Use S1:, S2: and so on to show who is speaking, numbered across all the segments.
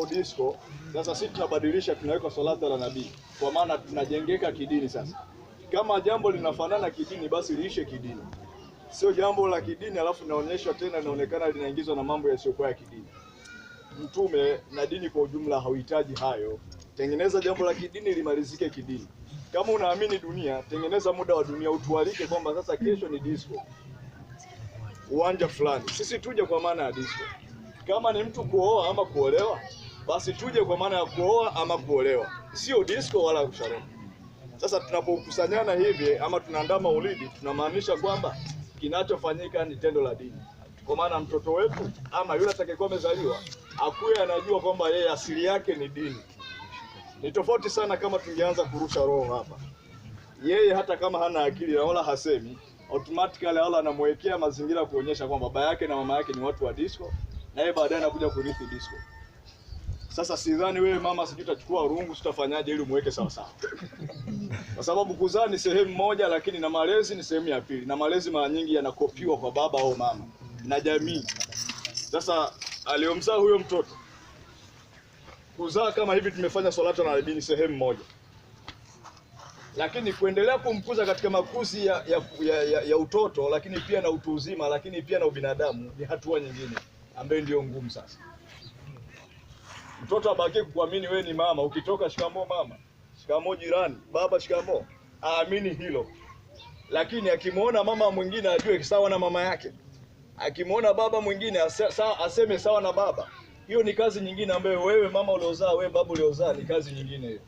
S1: mfano disco, sasa sisi tunabadilisha, tunaweka salata la nabii, kwa maana tunajengeka kidini. Sasa kama jambo linafanana kidini, basi liishe kidini, sio jambo la kidini alafu linaonyeshwa tena linaonekana linaingizwa na mambo yasiyokuwa ya kidini. Mtume na dini kwa ujumla hauhitaji hayo. Tengeneza jambo la kidini limalizike kidini. Kama unaamini dunia, tengeneza muda wa dunia, utualike kwamba sasa kesho ni disco uwanja fulani, sisi tuje kwa maana ya disco. Kama ni mtu kuoa ama kuolewa, basi tuje kwa maana ya kuoa ama kuolewa, sio disco wala kusharehe. Sasa tunapokusanyana hivi ama tunaandaa maulidi, tunamaanisha kwamba kinachofanyika ni tendo la dini, kwa maana mtoto wetu ama yule atakayekuwa amezaliwa akuwe anajua kwamba yeye asili yake ni dini. Ni tofauti sana kama tungeanza kurusha roho hapa. Yeye hata kama hana akili na wala hasemi, automatically Allah anamwekea mazingira kuonyesha kwamba baba yake na mama yake ni watu wa disco, na yeye baadaye anakuja kurithi disco. Sasa sidhani wewe mama sijui utachukua rungu utafanyaje ili muweke sawa sawa. Kwa sababu kuzaa ni sehemu moja, lakini na malezi ni sehemu ya pili, na malezi mara nyingi yanakopiwa kwa baba au mama na jamii. Sasa aliyomzaa huyo mtoto, kuzaa kama hivi tumefanya salata na dini sehemu moja, lakini kuendelea kumkuza katika makuzi ya utoto, lakini pia na utu uzima, lakini pia na ubinadamu, ni hatua nyingine ambayo ndio ngumu. Sasa mtoto abaki kuamini wewe ni mama, ukitoka shikamoo mama, shikamoo jirani, baba shikamoo, aamini hilo. Lakini akimwona mama mwingine ajue sawa na mama yake, akimwona baba mwingine aseme sawa na baba. Hiyo ni kazi nyingine ambayo wewe mama uliozaa, wewe baba uliozaa, ni kazi nyingine hiyo.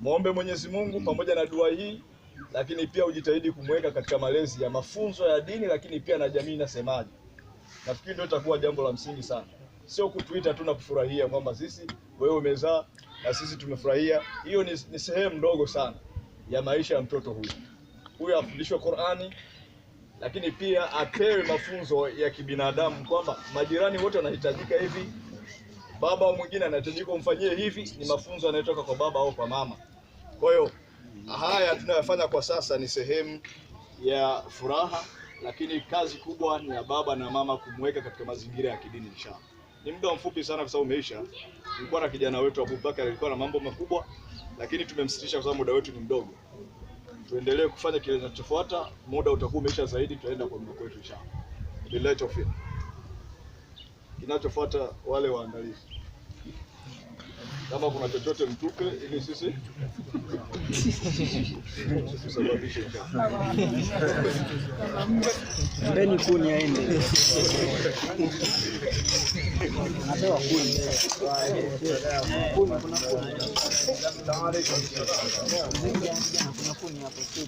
S1: Muombe Mwenyezi Mungu pamoja na dua hii, lakini pia ujitahidi kumweka katika malezi ya mafunzo ya dini, lakini pia na jamii inasemaje. Nafikiri ndio itakuwa jambo la msingi sana. Sio kutuita tu na kufurahia kwamba sisi wewe umezaa na sisi tumefurahia. Hiyo ni sehemu ndogo sana ya maisha ya mtoto huyu. Huyu afundishwe Qur'ani, lakini pia apewe mafunzo ya kibinadamu kwamba majirani wote wanahitajika hivi, baba mwingine anahitajika umfanyie hivi. Ni mafunzo yanayotoka kwa baba au kwa mama. Kwa hiyo haya tunayofanya kwa sasa ni sehemu ya furaha, lakini kazi kubwa ni ya baba na mama kumweka katika mazingira ya kidini inshallah. Ni muda mfupi sana kwa sababu umeisha. Tulikuwa na kijana wetu Abubakar alikuwa na mambo makubwa, lakini tumemsitisha kwa sababu muda wetu ni mdogo. Tuendelee kufanya kile kinachofuata, muda utakuwa umeisha zaidi, tutaenda kwa mdogo wetu inshallah. Billahi tawfik. Kinachofuata wale waandalizi, kama kuna chochote mtupe ili sisi tusababishe inshallah.
S2: Ndeni kuni aende. Napewa kuni. Kuni kuna kuni. Asalamu alaykum. Kuna kuni hapo sio